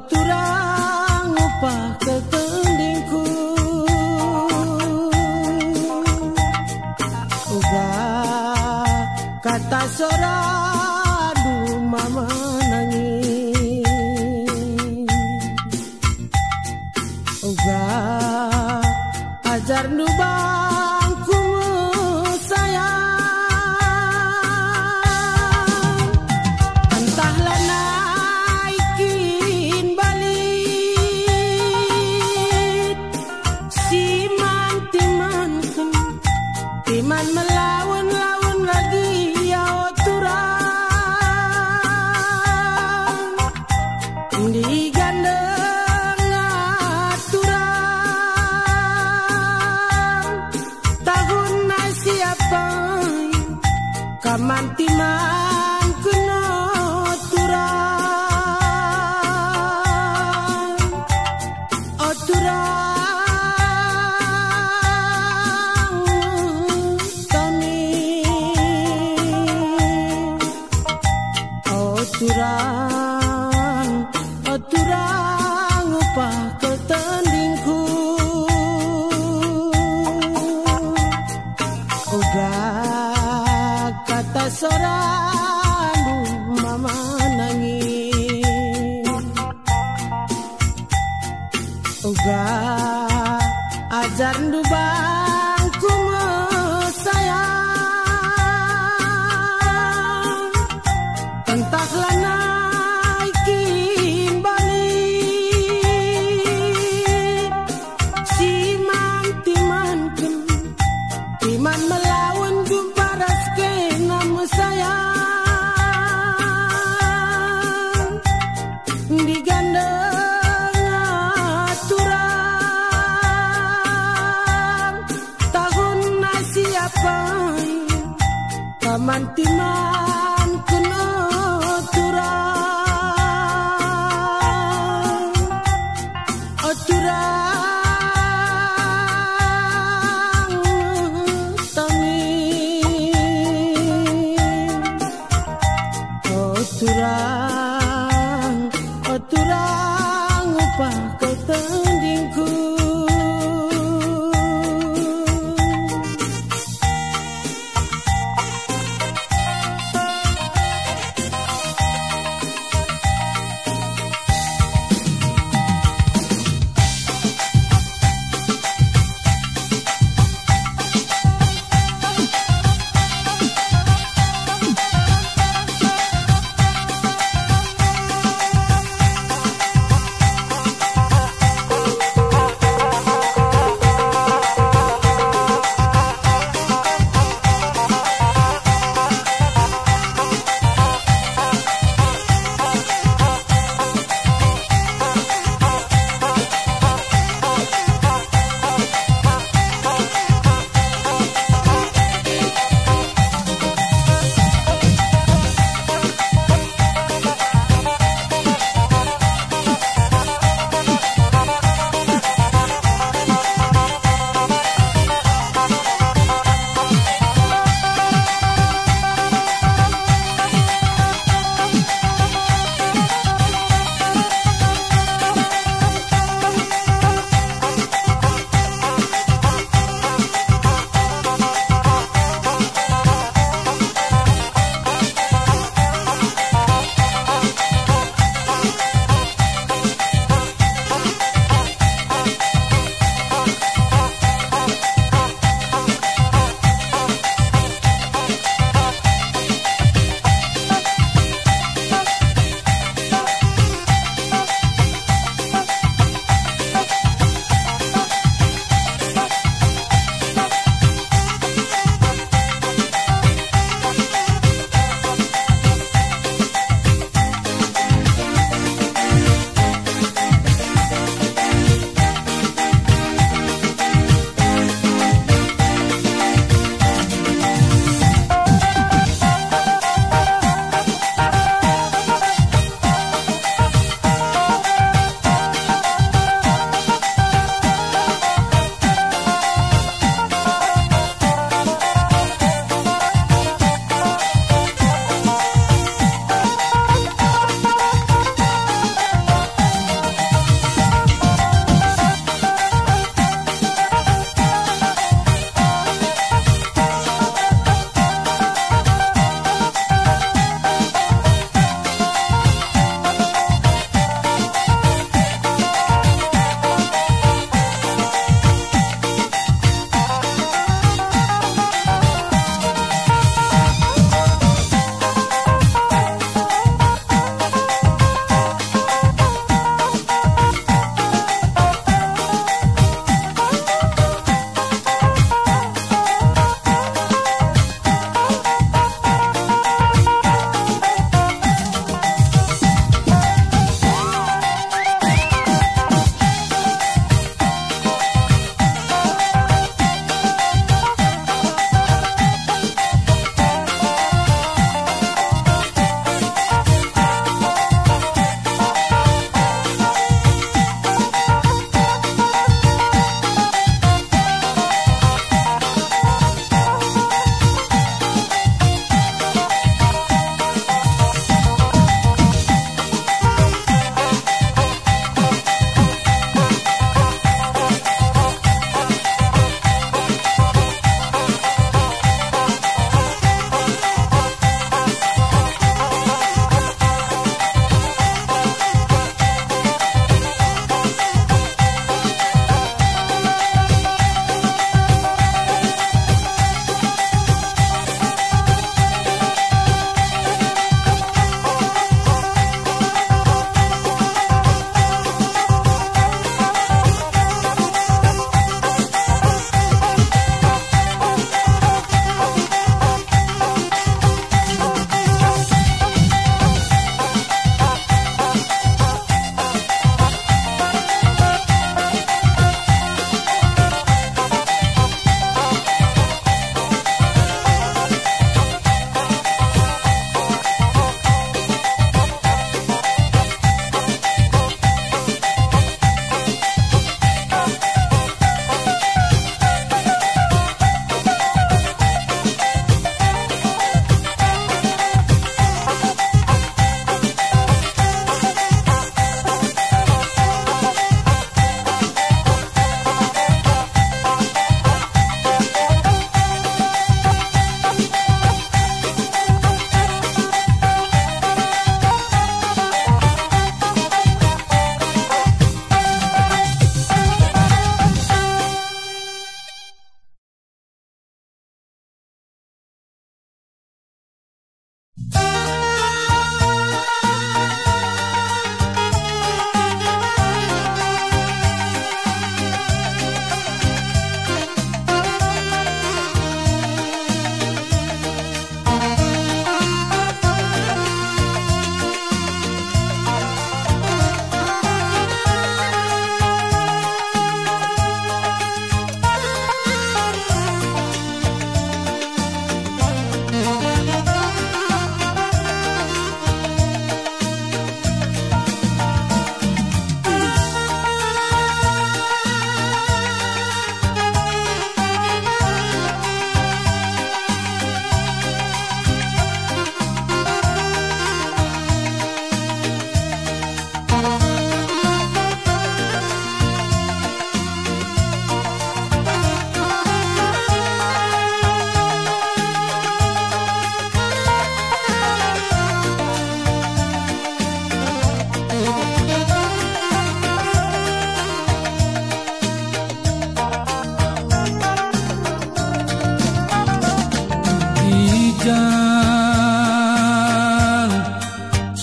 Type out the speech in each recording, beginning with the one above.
turang upah ketendingku uga kata soradu mama nangis uga ajar nu bangku sayang entahlah naikin balik siman timan melawan lagi ya turang digandeng aturang tahun nasi apa kamantiman kena turang oh turang kami oh turang upah ketendingku uga kata sorandu mama nangis uga ajar nu bangku sayang entahlah naikin balik siman timan melawan gumparas ke nama sayang digandeng aturang tahun nasi apa kamantiman kena turang oh turang tami oh turang upah ketendingku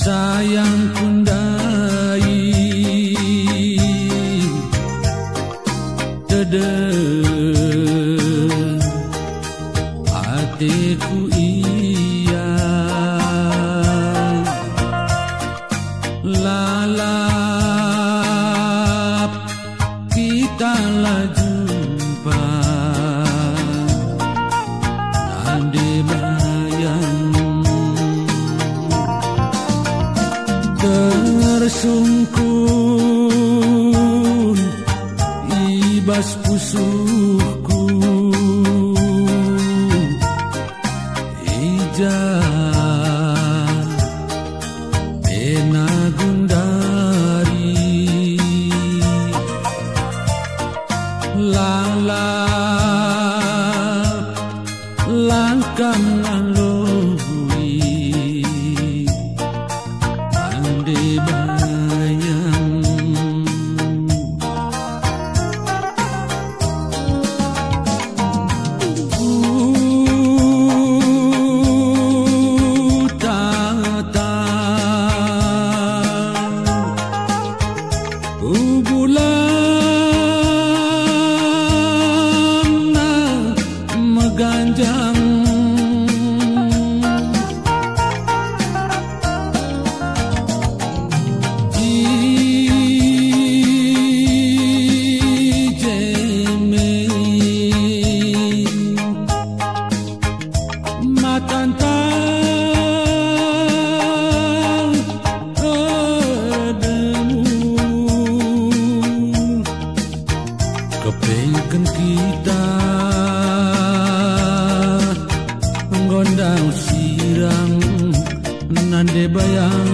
sayang kundai dede hatiku iya lalap kita lah jumpa nande bayang tersungkun ibas pusuhku ija pena gundari lalap langkang ngaloi ande bayang bulan na meganjang matantang kedemu kepengken kita gondang sirang nande bayang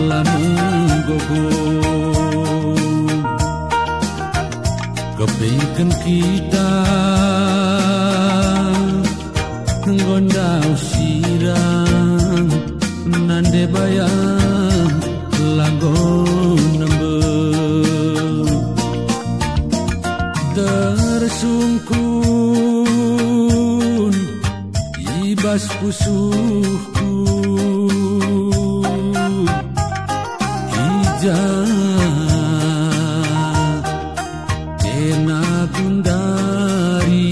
lamun gogo kepengken kita gondang sirang nande bayang langgon nembe tersungkun ibas pusuhku ija tena gundari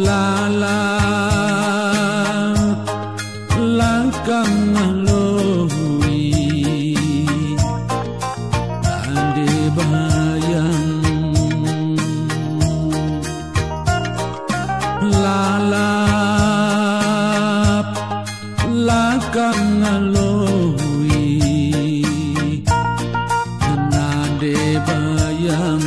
lala langkang ngaloi ande bayang lalap langkang ngaloi ande bayang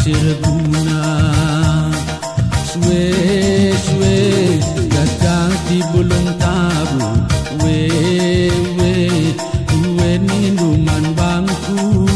serbuna. Suwe-suwe gajah di bulung tabu. We minuman bangku.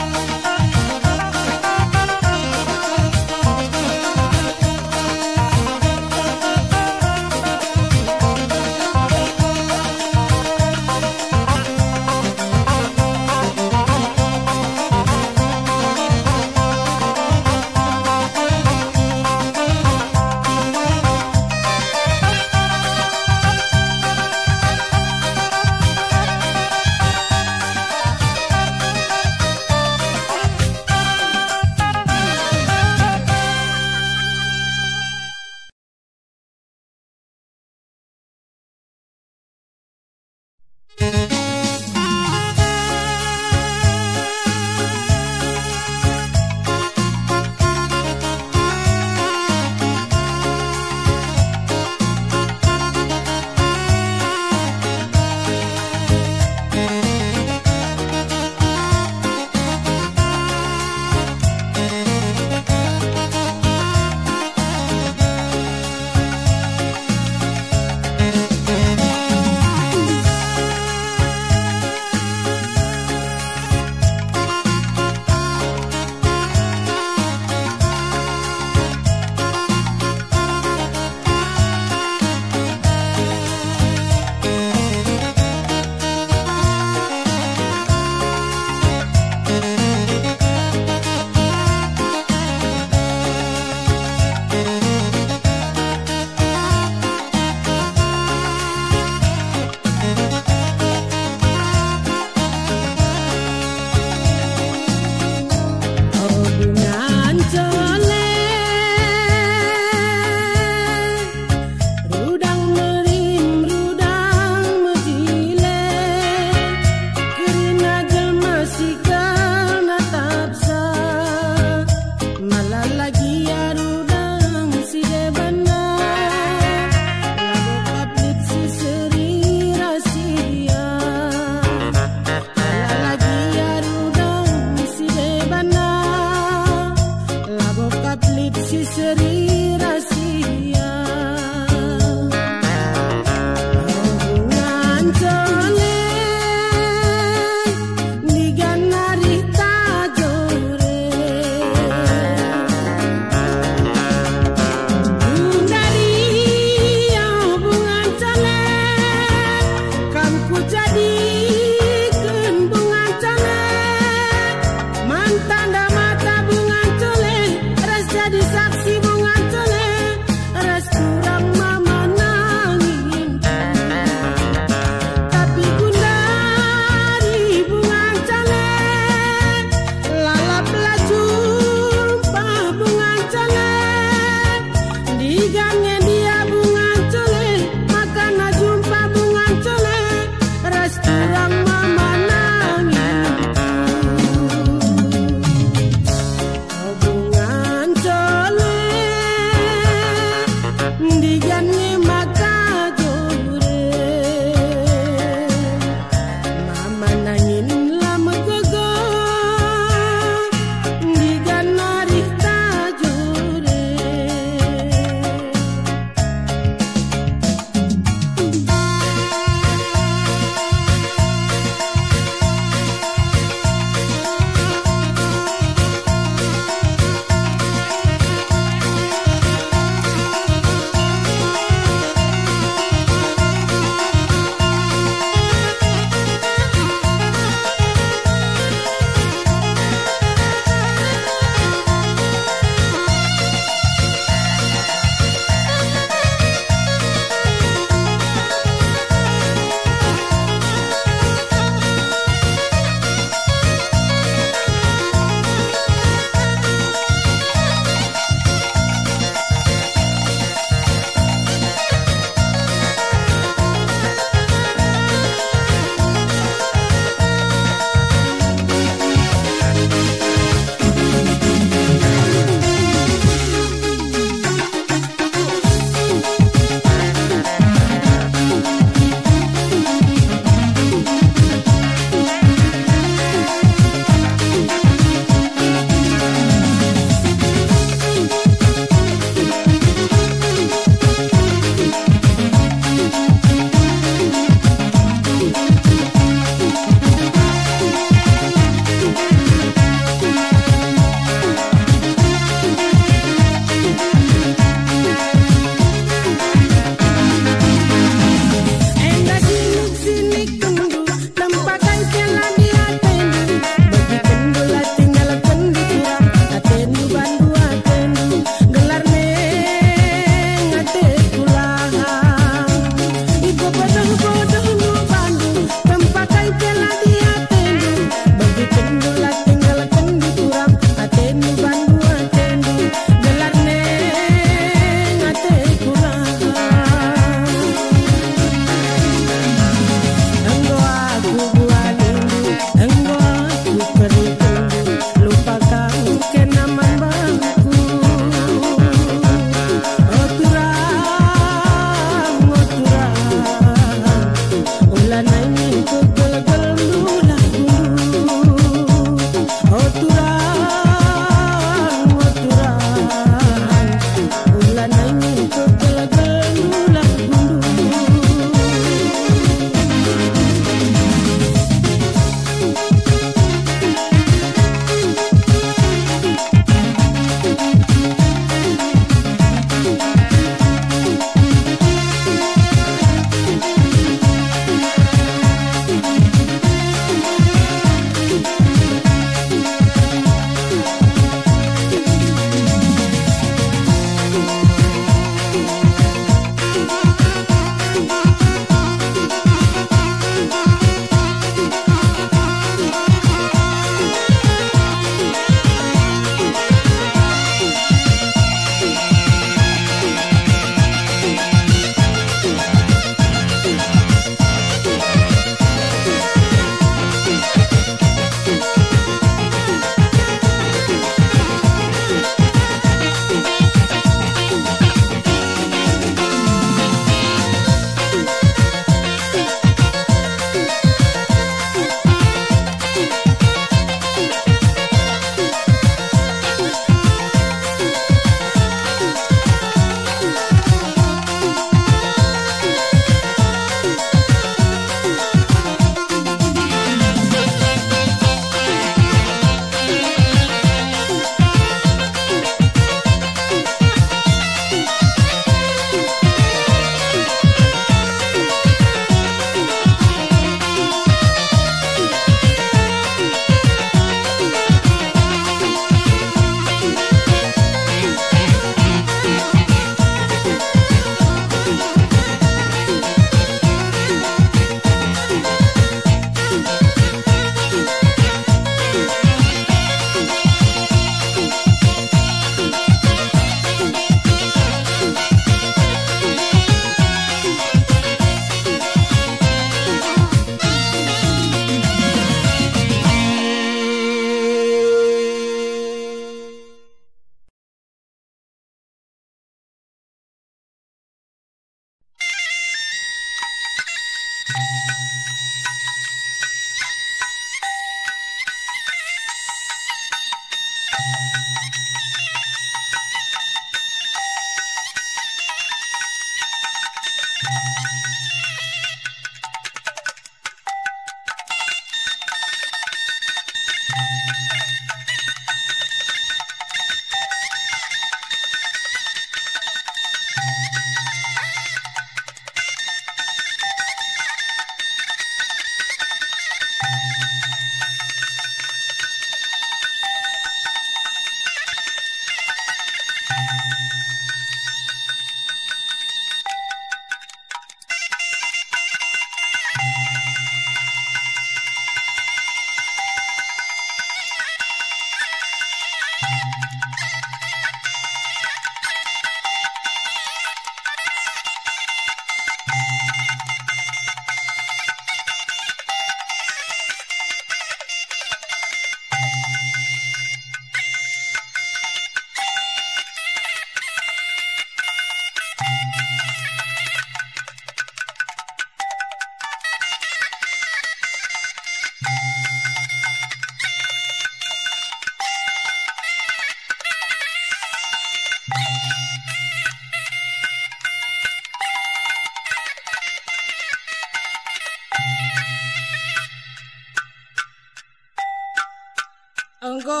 Engko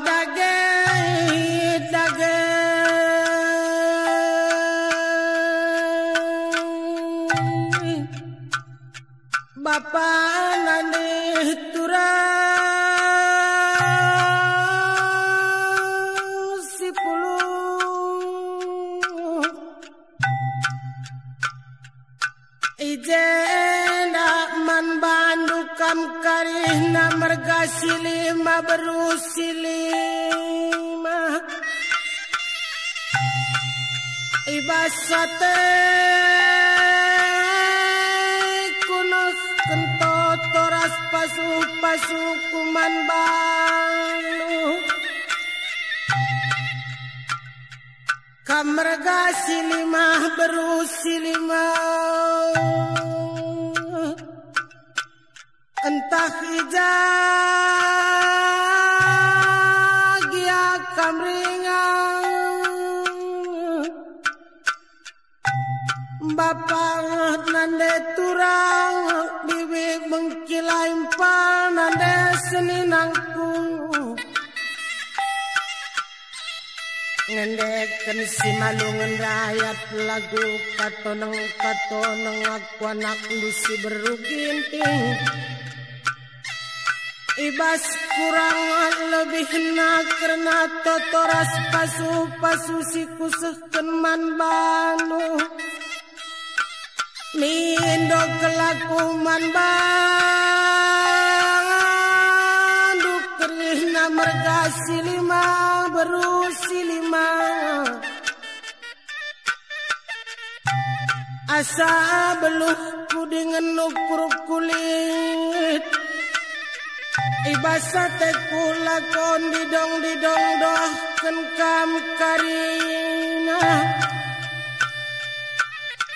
dage Bapa nane turang si puluh ijena man bandukam karihna merga silima berusilima ibasate toras pasu kuman balu kamerga silima berusilima entah ijagia kamringang Bapak nande turang bibi mengkilai impal nande seninangku ngendeken si malungan rakyat lagu katoneng aku anak lusi beruginting ibas kurang lebih nak karena totoras pasu si kusehken man banu mindo kelakuman bandu kerihna merga silima berusilima asa beluhku dengan ukur kulit ibasate kulakon didong doh kenkam karina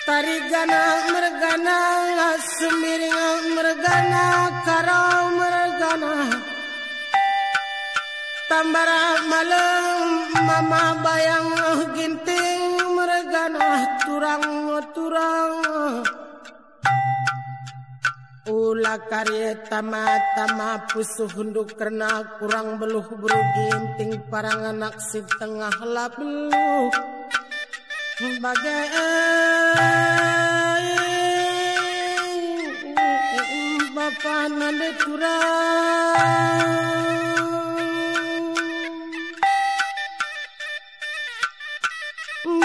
tarigana mergana semiring mergana karau mergana tambara malam mama bayang ginting mergana turang ulah karya tama pusuh hunduk karena kurang beluh buru ginting parang anak si tengah labeluh bagai Bapa nande turang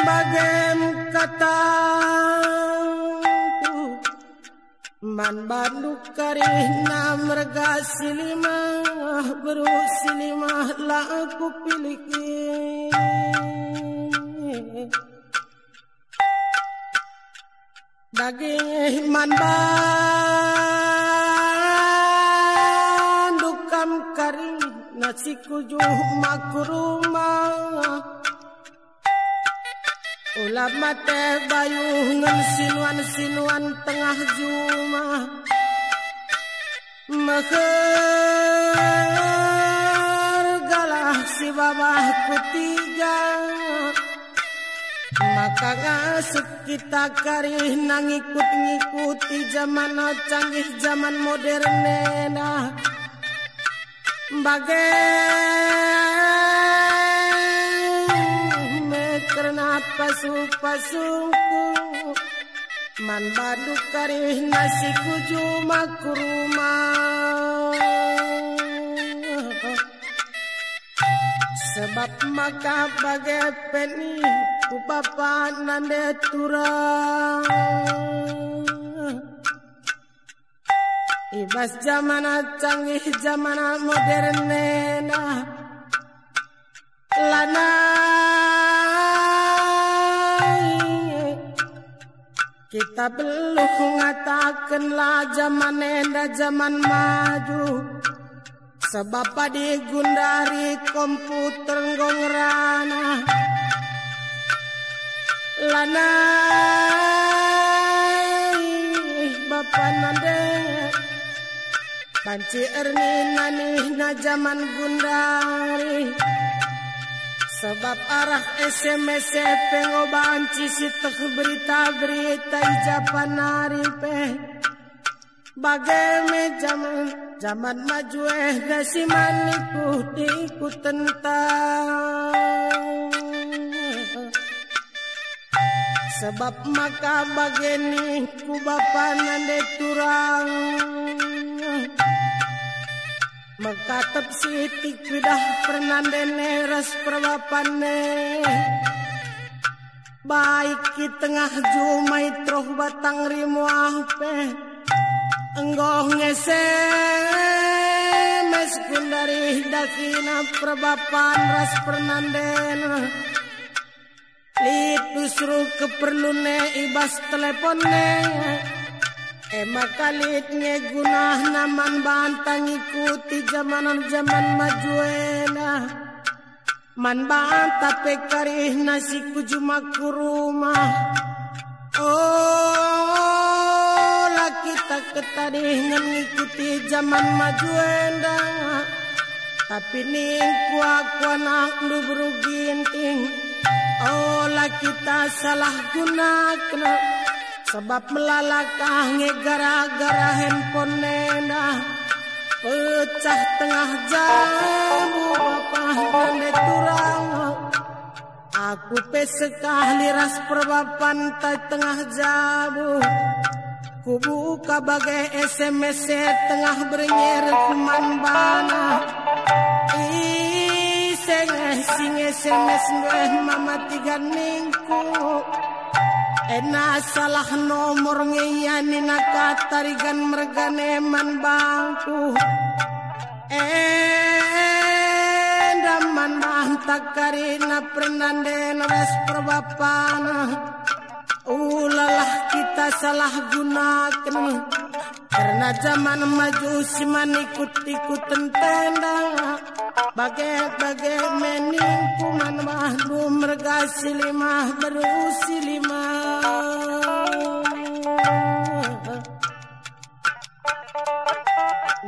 bagai kata man banduk karihna merga silima berusilima lah aku pilih daging man bandukam kari nasi kujuh makuruma ulama teh bayu ngan sinuan tengah juma mekar galah si babahku tiga maka ngasuk kita karih ngikuti zaman canggih zaman modern bagai mekerna pasu-pasuku man baduk karih nasi kuju makuruma sebab maka bagai peni Bapa nande turang ibas zamana canggih zamana modern lana kita belum ngatakan lah zaman maju sebab digundari komputer ngongrana lana Bapa nande panci erni nani na zaman gundari sebab arah SMS pengobanci sitek berita ijapan nari pe Bagai zaman maju dasiman ikut tentang sebab maka bageni ku bapa nande turang maka tepsitik pidah pernandene ras perbapane baik ki tengah jumai troh batang rimu ape enggoh ngese meskun dari dakina perbapan ras pernandena litu suruh keperlune ibas teleponne makalit ngegunah naman bantang ikuti zaman majuena man banta pekarih nasi kujuma kurumah oh laki tak ketadih ngikuti zaman majuena tapi ningku aku anak lu beruginting oh laki tak salah gunakan sebab melalakah gara-gara handphone nena pecah tengah jamu bapak dan turang aku pesekah liras perbapan tengah jamu ku buka bagai SMS tengah bernyer kuman bana sing SMS ngeh mama tiga ningku ena salah nomor ngeyani nakatarigan mergane man bangku daman mantak karina pernanden res perbapana ulalah kita salah gunakan karena zaman maju siman ikut-ikutan tenda bagai meningku man mahdu mergasi limah berusi limah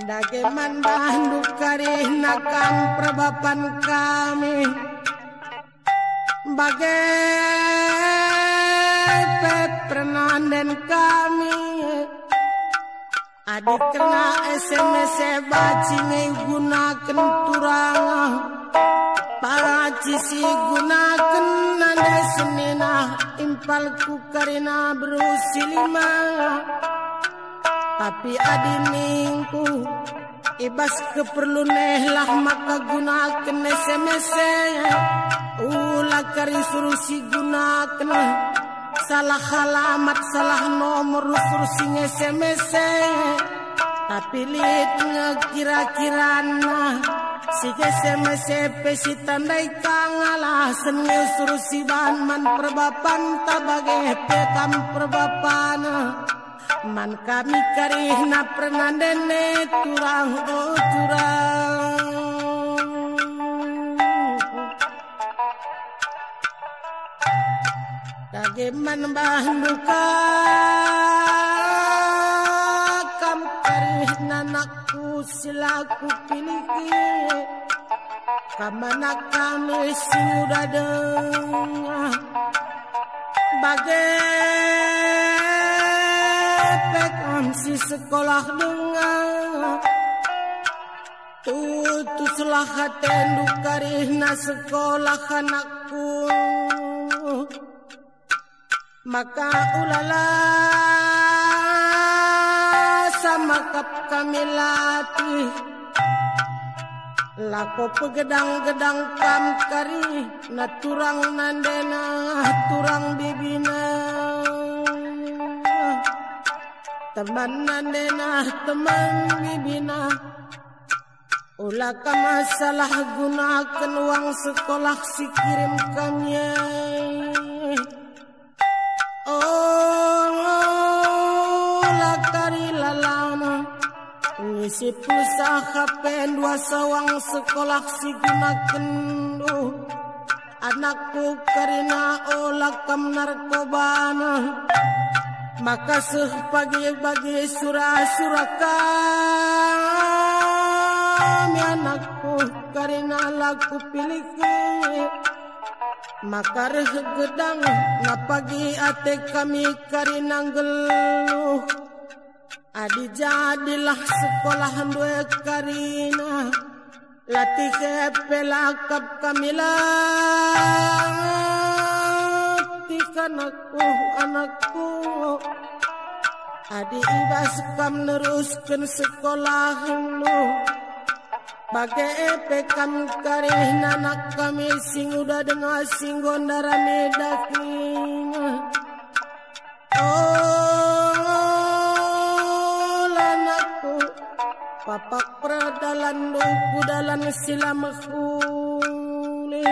dageman mahdu karih nakam perbapan kami bagai pernanden kami adik kena SMS baci gunakan turang baci si gunakan nanda senina impalku karina berusi lima tapi adiningku ibas keperluneh lah maka gunakan SMS ulah kari suruh si gunakan salah alamat salah nomor suruh si SMS tapi lihat ngekira-kirana si SMS si tandai kangalah senil suruh si man perbapan tabagai pekam perbapana man kami karihna pernandene turang oh turang dageman bahnuka kam karihna nakku silaku piliki kamana kami sudah dengar bagai pekam si sekolah dengar tutuslah hatendu karihna sekolah anakku maka ulala sama kap kami latih lako pegedang-gedang kam kari na turang nandena turang bibina teman nandena teman bibina ulah ka masalah gunakan uang sekolah si kirim kami lakari lalana ngisi pulsa HP dua sawang sekolah si gunakan anakku karina olakam narkobana maka pagi-pagi surah-surah kami anakku karina laku pilih maka gedang na pagi ate kami karinang geluh adi jadilah sekolah dua karina latih pelakap kamila tikan anakku adi ibas kam neruskan sekolah lu bagai pekam karih anak kami sing udah dengar sing gondara medakin lanakku papak peradalan luku dalan silamahuli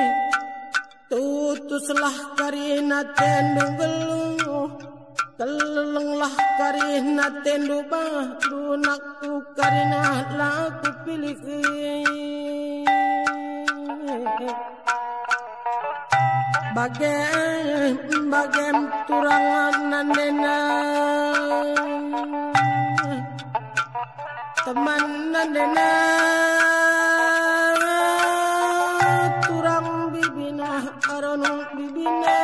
tutuslah karina tendung gelung kelelenglah karina tendu badu nakku karina laku pilih bagem turangan nandena teman nandena turang bibina aronong bibina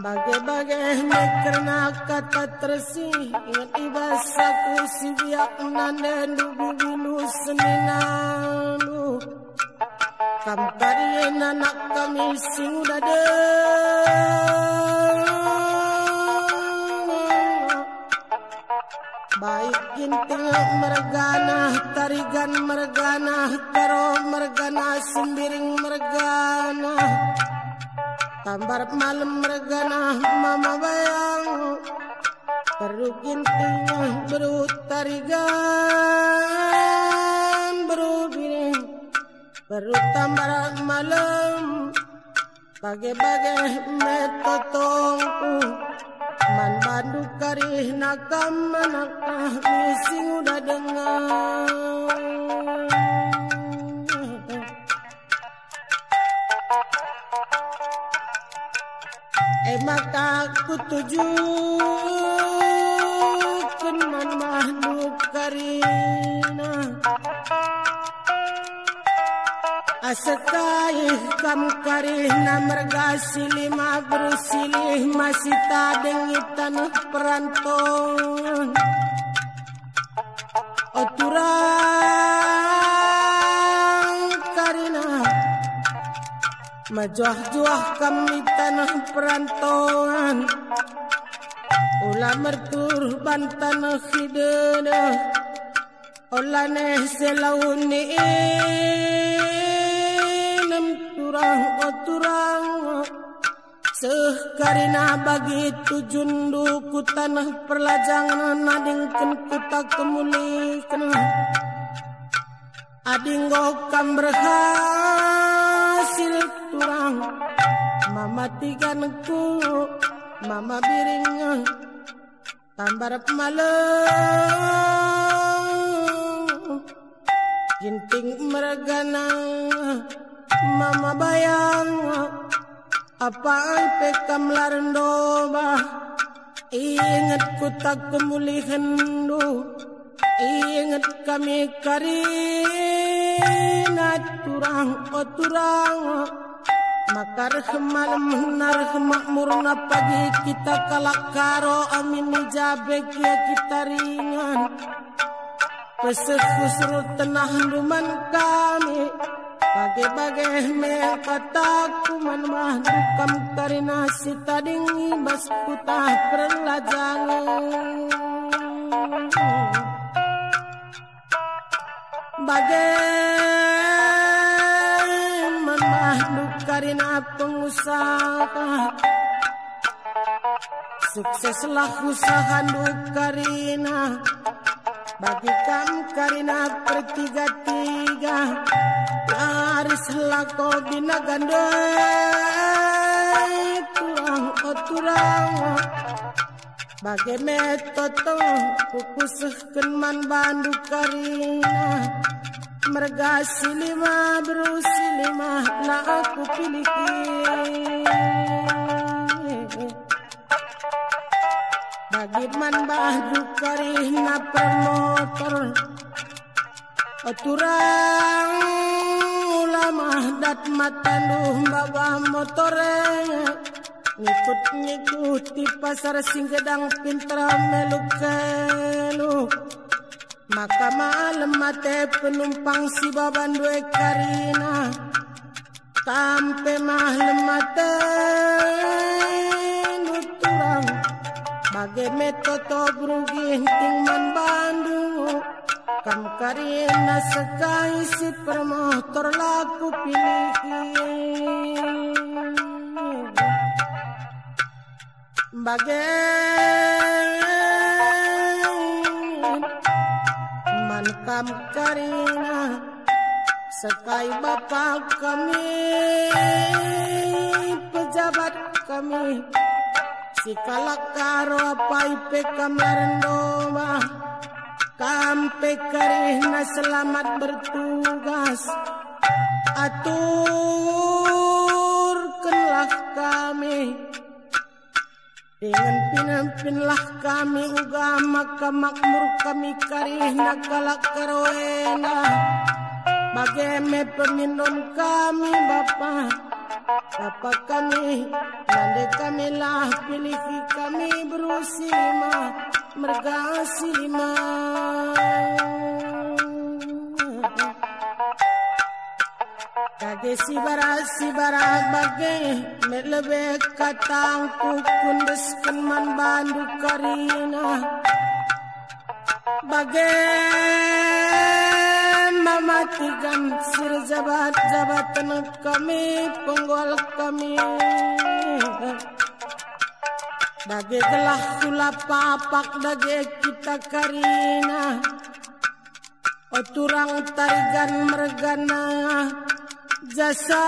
bagai karena kata tersih ingat ibasaku si biak nandendu bibinu seminalu kam karien anak kami sing udah baik ginting mergana tarigan mergana karo mergana sembiring mergana tambar malam mergana mama bayang baru gintingnya baru tarigan baru biring baru tambar malam bagai metotongku man bandu karih nakam manakah mising udah dengar maka aku tujukan man makhluk karina asekai kam karina mergasili berusilih masih tadeng tanah perantauan oturang karina majuah-juah kami tanah perantauan ulah merturban tanah hidana ulah neh selauni nem turang oturang sekarina begitu junduku tanah perlajangan nadingken kuta kemulikan adinggokam berhasil turang mamatikanku mama biring tambar malam ginting mergana mama bayang apa pekam larendoba ingat ku tak kemulihan du ingat kami karina turang oturang makar malam nar makmurna pagi kita kalak karo amin jabe kia kita ringan pesek-pesek tenah duman kami bagai-bagai mekataku manmah dukam karina si tading bas putah perlajangan manmah dukarina pengusaha sukseslah usaha dukarina bagi kam karina pertiga-tiga laris lako bina gandoi turang bagai metoto kukusehken man bandu karina mergasi lima berusi lima lah aku pilih bagi man bandu karina permotor oturang ulama dat matanduh bawa motornya ngikut-ngikuti pasar sing gedang pinter meluk-keluk. Maka malam mate penumpang si babandue karina, kampe malam mate nuturang bagai metoto bruginting man Bandung. Kam karina sekai si permotor laku pilihin bagai man kam karina sekai bapak kami pejabat kami si kalakaro apa ipe kamarendoma kampe karina selamat bertugas aturkanlah kami dengan pinampinlah kami uga maka makmur kami karina kalakaroena bageme peminum kami Bapak kami nande kami lah pilih kami berusilima mergasilima kage si bara bagai melebe katangku kundeskan man bandu karina bagai mematikan sir jabatan kami penggol kami bagai gelah kula papak bagai kita karina oturang tarigan mergana jasa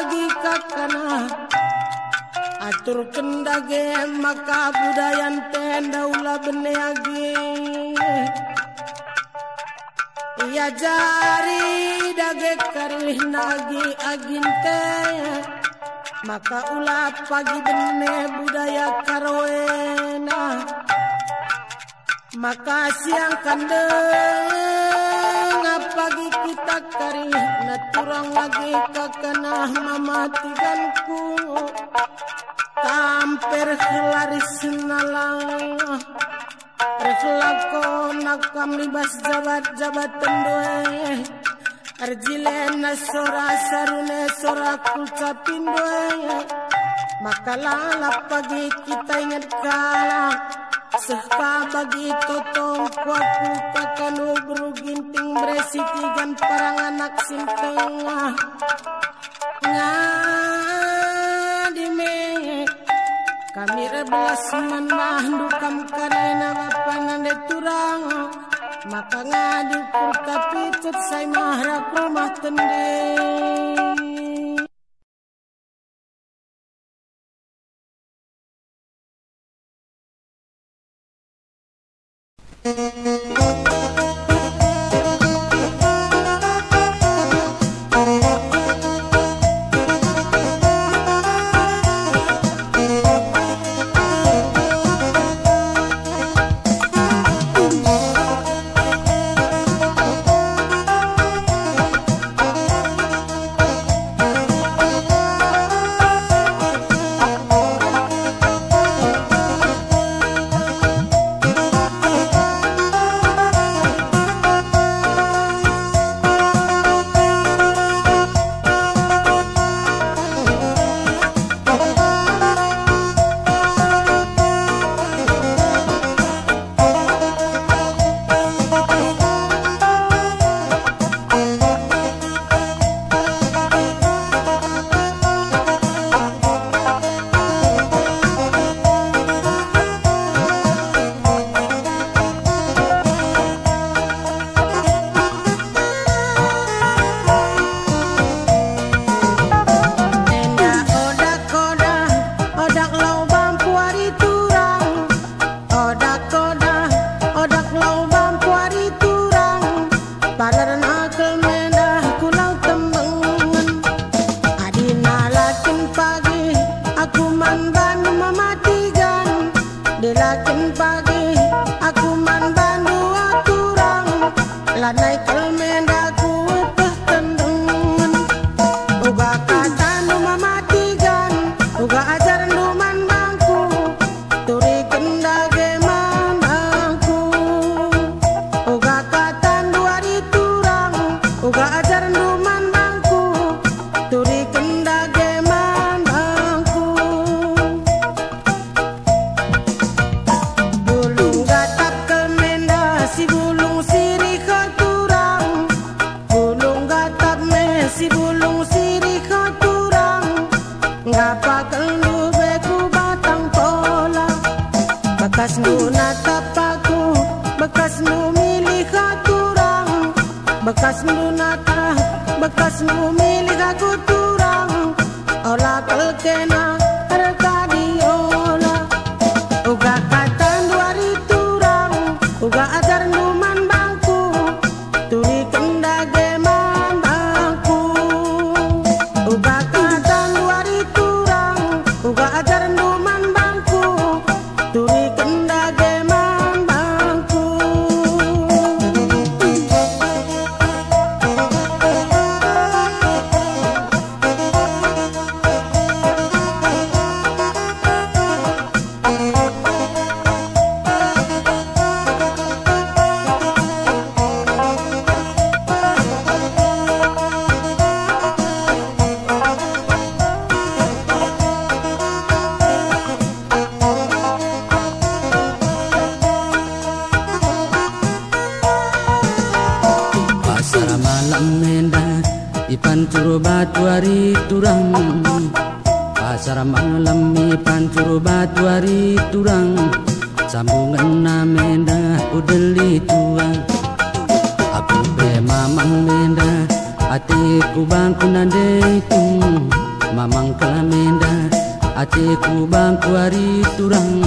agi kakana atur kendage maka budayan tenda ulah beneagi iya jari dage karih nagi aginte maka ulah pagi bene budaya karoena maka siang kandeng pagi kita karih naturang lagi kakana mamatiganku tamper laris nalang reflako nakam libas jabatan doe arjilena sora sarune sora kucapin doe maka lalap pagi kita ingat kala sehka bagi totong kuaku kakanu beruginting beresikigan parang anak sintengah ngadime kami rebelas mandah kam karena bapanande turang maka ngadu kurta picet say mahrap rumah tending. natapaku bekas nu milih katurang, bekas nu nata bekas nu milih katurang, olah kelkena rekadiola uga katan duari turang uga ajar numan bangku turi kendage man bangku uga katan duari turang uga ajar numan bangku turi kendage man bangku. Pasar malam menda ipancuru batu hari turang, pasar malam ipancuru batu hari turang, sambungan namenda udeli tua. Aku be mamang menda atiku bangku nande itu, mamang kelamenda atiku bangku hari turang,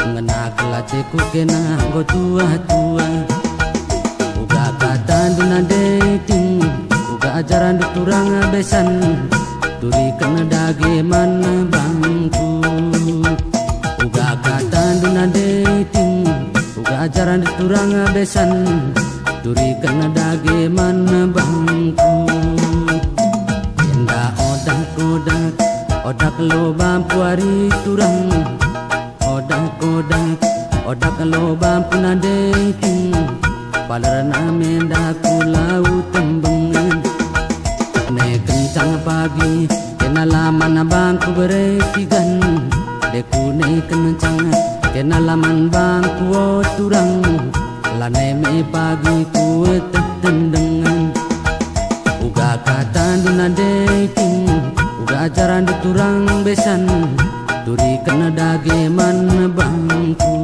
ngena kelatiku kena go tua tua. Uga katan duna dating, uga ajaran turang besan, turi kena dage mana bangku. Uga katan duna dating, uga ajaran turang besan, turi kena dage mana bangku. Enda odak odak, odak lo bampu hari turang, odak odak, odak lo bampu na dating. Palarana menda kulau tembengan, ne kencang pagi kenalaman bangku berekigan, deku ne kencang kenalaman bangku oturang, lane me pagi ku tendengan. Uga katan duna dating, uga ajaran turang besan, turi kena dage man bangku.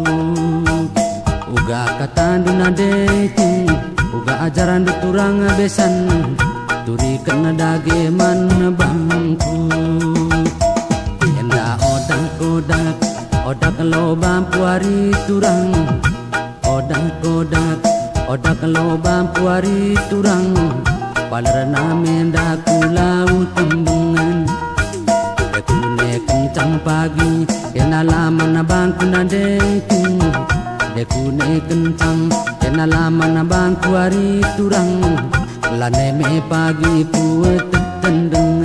Uga katan duna dating, uga ajaran turang besan, turi kena dage man bangku. Enda odak odak, odak lo bampu hari turang, odak odak, odak lo bampu hari turang, palarana menda kulau tembengan. Dekune kencang pagi, kenalaman bangku na dating. Dekune kencang kenalaman bangku hari turang, lane me pagi puet tendeng.